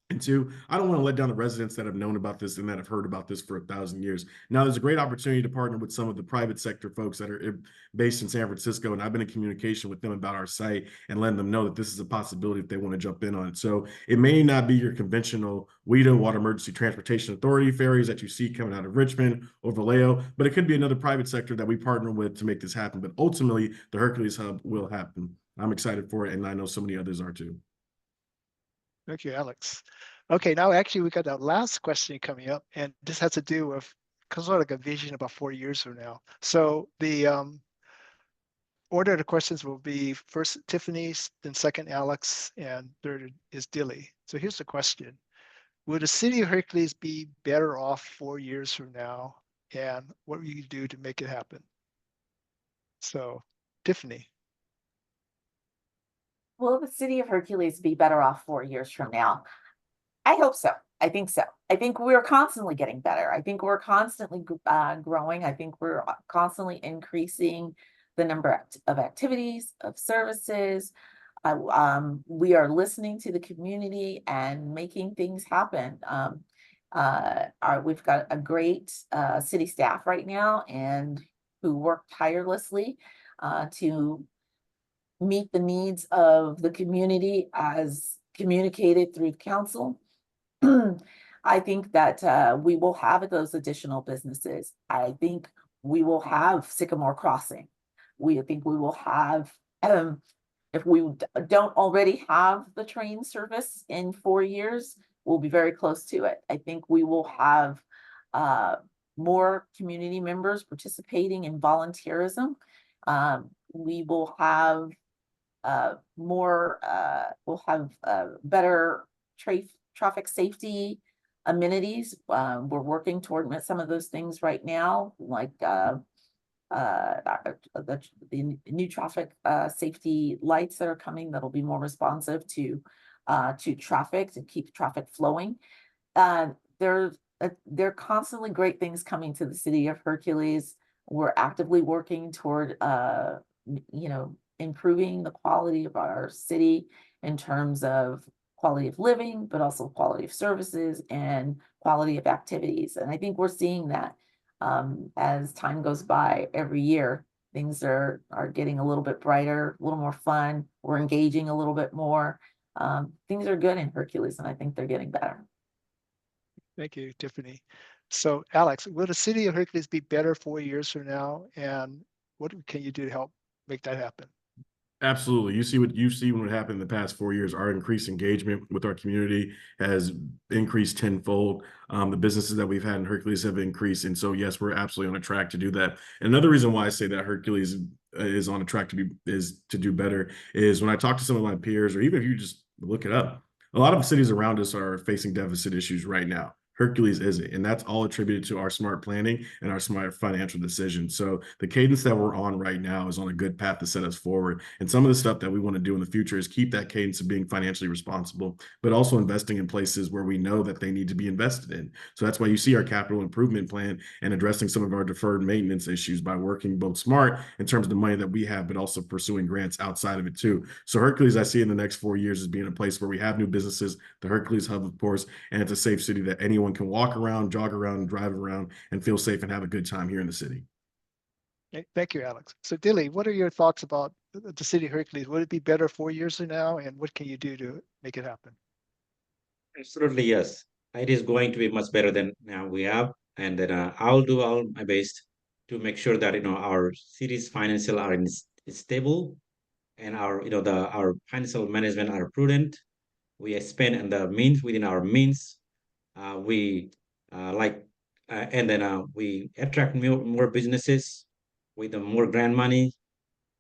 And two, I don't want to let down the residents that have known about this and that have heard about this for 1,000 years. Now, there's a great opportunity to partner with some of the private sector folks that are based in San Francisco, and I've been in communication with them about our site and letting them know that this is a possibility if they want to jump in on it. So it may not be your conventional WETA, Water Emergency Transportation Authority ferries that you see coming out of Richmond or Vallejo, but it could be another private sector that we partner with to make this happen. But ultimately, the Hercules Hub will happen. I'm excited for it, and I know so many others are too. Thank you, Alex. Okay, now actually we got that last question coming up, and this has to do with sort of like a vision about 4 years from now. So the order of the questions will be first Tiffany, then second Alex, and third is Dilly. So here's the question. Will the city of Hercules be better off 4 years from now? And what will you do to make it happen? So Tiffany. Will the city of Hercules be better off 4 years from now? I hope so. I think so. I think we're constantly getting better. I think we're constantly growing. I think we're constantly increasing the number of activities, of services. We are listening to the community and making things happen. We've got a great city staff right now, and who work tirelessly to meet the needs of the community as communicated through council. I think that we will have those additional businesses. I think we will have Sycamore Crossing. I think we will have, if we don't already have the train service in 4 years, we'll be very close to it. I think we will have more community members participating in volunteerism. We will have we'll have better traffic safety amenities. We're working toward some of those things right now, like the new traffic safety lights that are coming that'll be more responsive to traffic, to keep traffic flowing. There are constantly great things coming to the city of Hercules. We're actively working toward improving the quality of our city in terms of quality of living, but also quality of services and quality of activities. And I think we're seeing that as time goes by every year. Things are getting a little bit brighter, a little more fun. We're engaging a little bit more. Things are good in Hercules, and I think they're getting better. Thank you, Tiffany. So Alex, will the city of Hercules be better 4 years from now? And what can you do to help make that happen? Absolutely. You see what you've seen what happened in the past 4 years. Our increased engagement with our community has increased tenfold. The businesses that we've had in Hercules have increased. And so, yes, we're absolutely on a track to do that. And another reason why I say that Hercules is on a track to do better is when I talk to some of my peers, or even if you just look it up, a lot of cities around us are facing deficit issues right now. Hercules isn't, and that's all attributed to our smart planning and our smart financial decisions. So the cadence that we're on right now is on a good path to set us forward. And some of the stuff that we want to do in the future is keep that cadence of being financially responsible, but also investing in places where we know that they need to be invested in. So that's why you see our capital improvement plan and addressing some of our deferred maintenance issues by working both smart in terms of the money that we have, but also pursuing grants outside of it too. So Hercules, I see in the next 4 years as being a place where we have new businesses, the Hercules hub, of course, and it's a safe city that anyone can walk around, jog around, and drive around and feel safe and have a good time here in the city. Thank you, Alex. So Dilly, what are your thoughts about the city of Hercules? Would it be better 4 years from now? And what can you do to make it happen? Absolutely, yes. It is going to be much better than now we have. And then I'll do all my best to make sure that, our city's financial are stable, and our financial management are prudent. We spend in the means within our means. And then we attract more businesses with more grant money,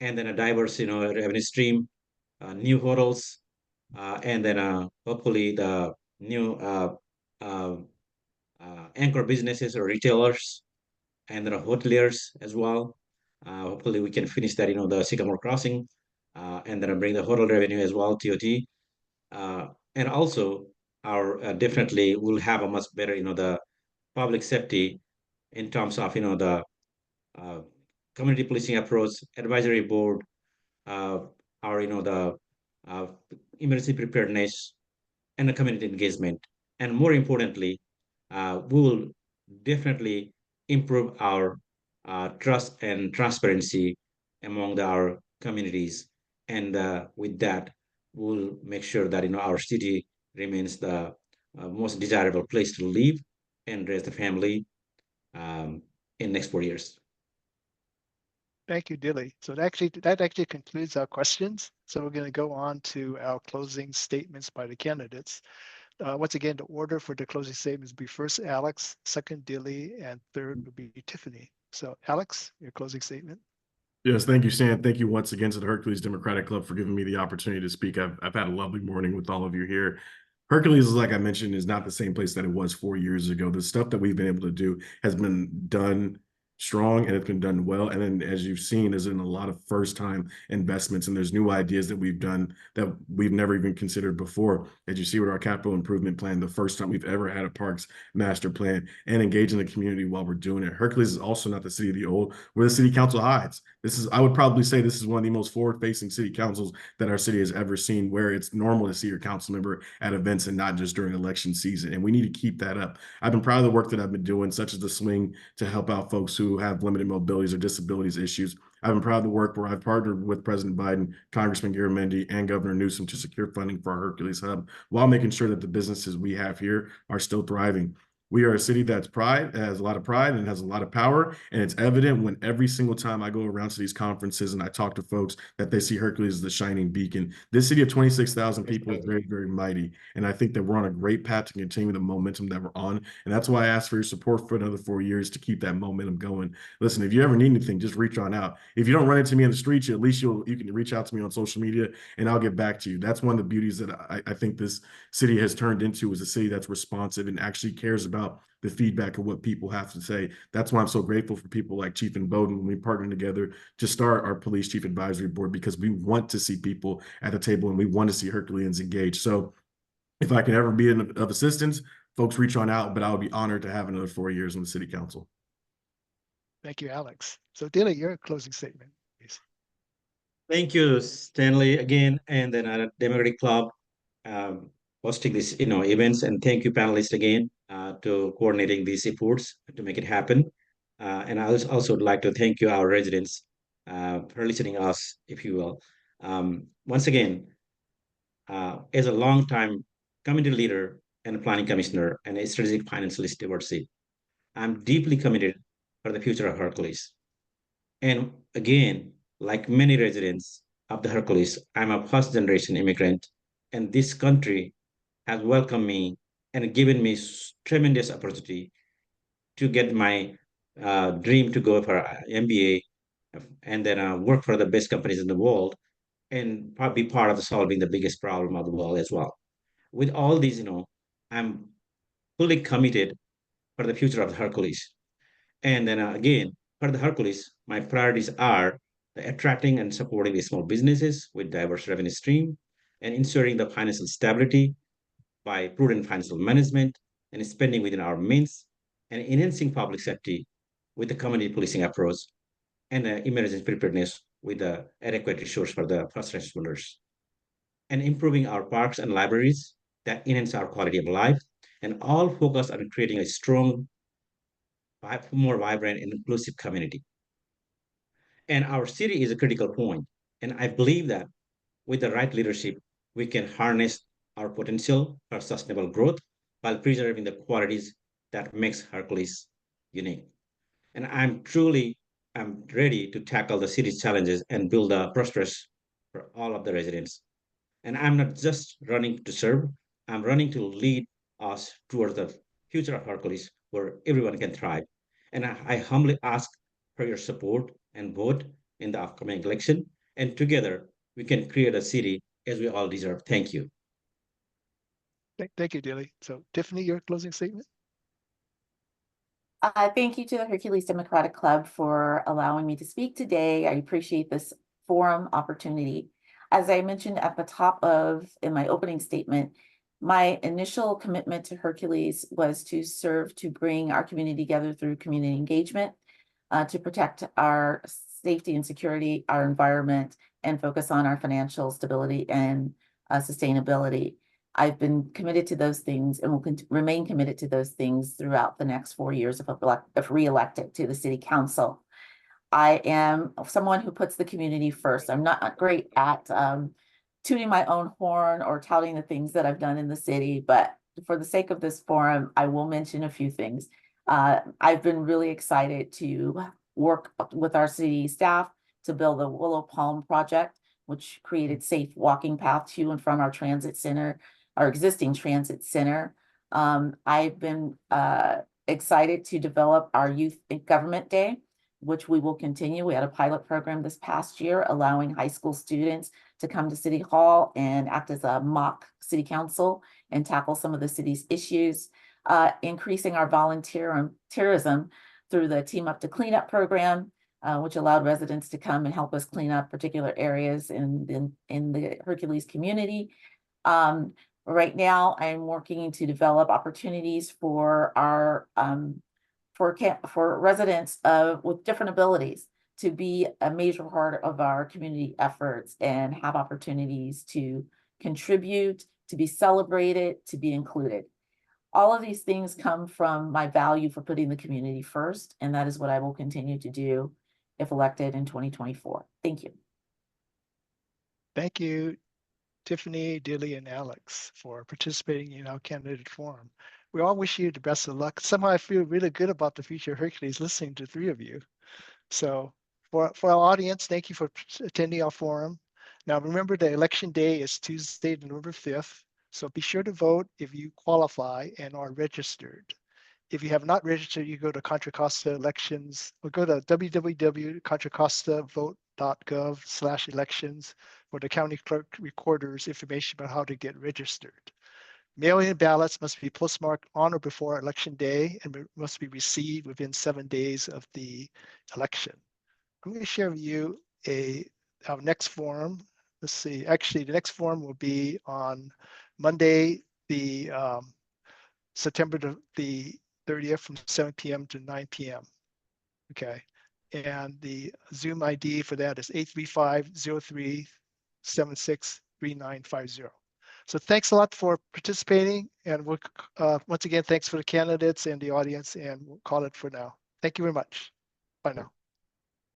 and then a diverse, revenue stream, new hotels, and then hopefully the new uh, anchor businesses or retailers, and then hoteliers as well. Hopefully we can finish that, the Sycamore Crossing, and then bring the hotel revenue as well, TOT. And also our definitely will have a much better, the public safety in terms of, the uh, community policing approach, advisory board, uh, our, the uh, emergency preparedness, and the community engagement. And more importantly, we will definitely improve our trust and transparency among our communities. And with that, we'll make sure that our city remains the most desirable place to live and raise the family in next 4 years. Thank you, Dilly. So that actually concludes our questions. So we're going to go on to our closing statements by the candidates. Once again, the order for the closing statements will be first Alex, second Dilly, and third will be Tiffany. So Alex, your closing statement. Yes, thank you, Stan. Thank you once again to the Hercules Democratic Club for giving me the opportunity to speak. I've had a lovely morning with all of you here. Hercules, like I mentioned, is not the same place that it was 4 years ago. The stuff that we've been able to do has been done strong and it's been done well. And then as you've seen, there's been a lot of first time investments and there's new ideas that we've done that we've never even considered before. As you see with our capital improvement plan, the first time we've ever had a parks master plan and engaging the community while we're doing it. Hercules is also not the city of the old, where the city council hides. I would probably say this is one of the most forward-facing city councils that our city has ever seen, where it's normal to see your council member at events and not just during election season. And we need to keep that up. I've been proud of the work that I've been doing, such as the swing to help out folks who have limited mobilities or disabilities issues. I've been proud of the work where I've partnered with President Biden, Congressman Garamendi, and Governor Newsom to secure funding for our Hercules Hub while making sure that the businesses we have here are still thriving. We are a city that's has a lot of pride and has a lot of power. And it's evident when every single time I go around to these conferences and I talk to folks that they see Hercules as the shining beacon. This city of 26,000 people is very, very mighty. And I think that we're on a great path to continue the momentum that we're on. And that's why I asked for your support for another 4 years to keep that momentum going. Listen, if you ever need anything, just reach on out. If you don't run into me in the streets, at least you can reach out to me on social media and I'll get back to you. That's one of the beauties that I think this city has turned into, is a city that's responsive and actually cares about the feedback of what people have to say. That's why I'm so grateful for people like Chief and Bowden when we partner together to start our police chief advisory board, because we want to see people at the table and we want to see Herculeans engaged. So if I can ever be of assistance, folks reach on out, but I would be honored to have another 4 years on the city council. Thank you, Alex. So Dilly, your closing statement, please. Thank you, Stanley, again, and then our Democratic Club hosting these events, and thank you, panelists, again, to coordinating these efforts to make it happen. And I also would like to thank you, our residents, for listening to us, if you will. Once again, as a long-time community leader and planning commissioner and a strategic financial stewardship, I'm deeply committed for the future of Hercules. And again, like many residents of the Hercules, I'm a first-generation immigrant, and this country has welcomed me and given me tremendous opportunity to get my dream to go for MBA and then work for the best companies in the world and be part of solving the biggest problem of the world as well. With all these, I'm fully committed for the future of the Hercules. And then again, for the Hercules, my priorities are attracting and supporting the small businesses with diverse revenue stream and ensuring the financial stability by prudent financial management and spending within our means, and enhancing public safety with the community policing approach and emergency preparedness with the adequate resource for the first responders, and improving our parks and libraries that enhance our quality of life, and all focus on creating a strong, more vibrant and inclusive community. And our city is a critical point, and I believe that with the right leadership, we can harness our potential for sustainable growth while preserving the qualities that makes Hercules unique. And I'm ready to tackle the city's challenges and build a prosperous for all of the residents. And I'm not just running to serve, I'm running to lead us towards the future of Hercules where everyone can thrive. And I humbly ask for your support and vote in the upcoming election. And together we can create a city as we all deserve. Thank you. Thank you, Dilly. So Tiffany, your closing statement. Thank you to the Hercules Democratic Club for allowing me to speak today. I appreciate this forum opportunity. As I mentioned at the top in my opening statement, my initial commitment to Hercules was to serve to bring our community together through community engagement, to protect our safety and security, our environment, and focus on our financial stability and sustainability. I've been committed to those things and will remain committed to those things throughout the next 4 years if re-elected to the City Council. I am someone who puts the community first. I'm not great at tooting my own horn or touting the things that I've done in the city, but for the sake of this forum, I will mention a few things. I've been really excited to work with our city staff to build the Willow Palm project, which created safe walking path to and from our transit center, our existing transit center. I've been excited to develop our Youth Government Day, which we will continue. We had a pilot program this past year allowing high school students to come to City Hall and act as a mock city council and tackle some of the city's issues, increasing our volunteerism through the Team Up to Clean Up program, which allowed residents to come and help us clean up particular areas in the Hercules community. Right now, I'm working to develop opportunities for our for residents with different abilities to be a major part of our community efforts and have opportunities to contribute, to be celebrated, to be included. All of these things come from my value for putting the community first, and that is what I will continue to do if elected in 2024. Thank you. Thank you, Tiffany, Dilly, and Alex, for participating in our candidate forum. We all wish you the best of luck. Somehow I feel really good about the future of Hercules listening to three of you. So for our audience, thank you for attending our forum. Now remember, the election day is Tuesday, November 5th. So be sure to vote if you qualify and are registered. If you have not registered, you go to Contra Costa Elections, or go to www.contracostavote.gov/elections for the county clerk recorder's information about how to get registered. Mail-in ballots must be postmarked on or before election day and must be received within 7 days of the election. I'm going to share with you our next forum. Let's see, actually the next forum will be on Monday, the September the 30th from 7 p.m. to 9 p.m. Okay, and the Zoom ID for that is 835-03-76-3950. So thanks a lot for participating, and we'll, once again, thanks for the candidates and the audience, and we'll call it for now. Thank you very much. Bye now.